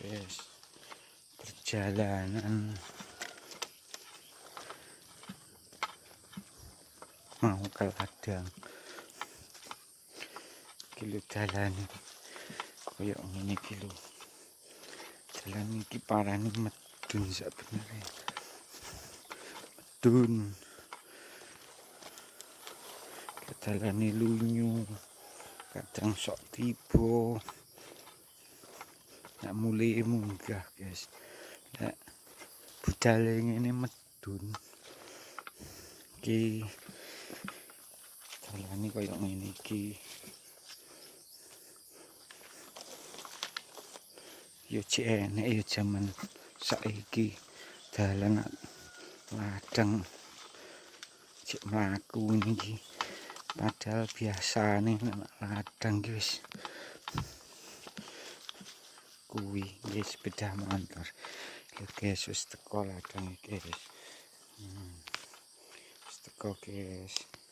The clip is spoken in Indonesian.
guys, perjalanan mau ke ladang. Kilo jalan koyok ngene iki lho. Jalan iki parane medun sebenarnya. Medun. Jalane lunyu. Kadang sok tiba. Nak mulai munggah, guys. Nak budale ngene medun. Iki jalane koyok ngene iki. Yo cek enek yo jaman saiki dalan ladang cek mlaku iki. Padahal biasane nek ladang iki wis kuwi wis sepeda motor. Yo guys wis teko ladang iki guys. Wis teko guys.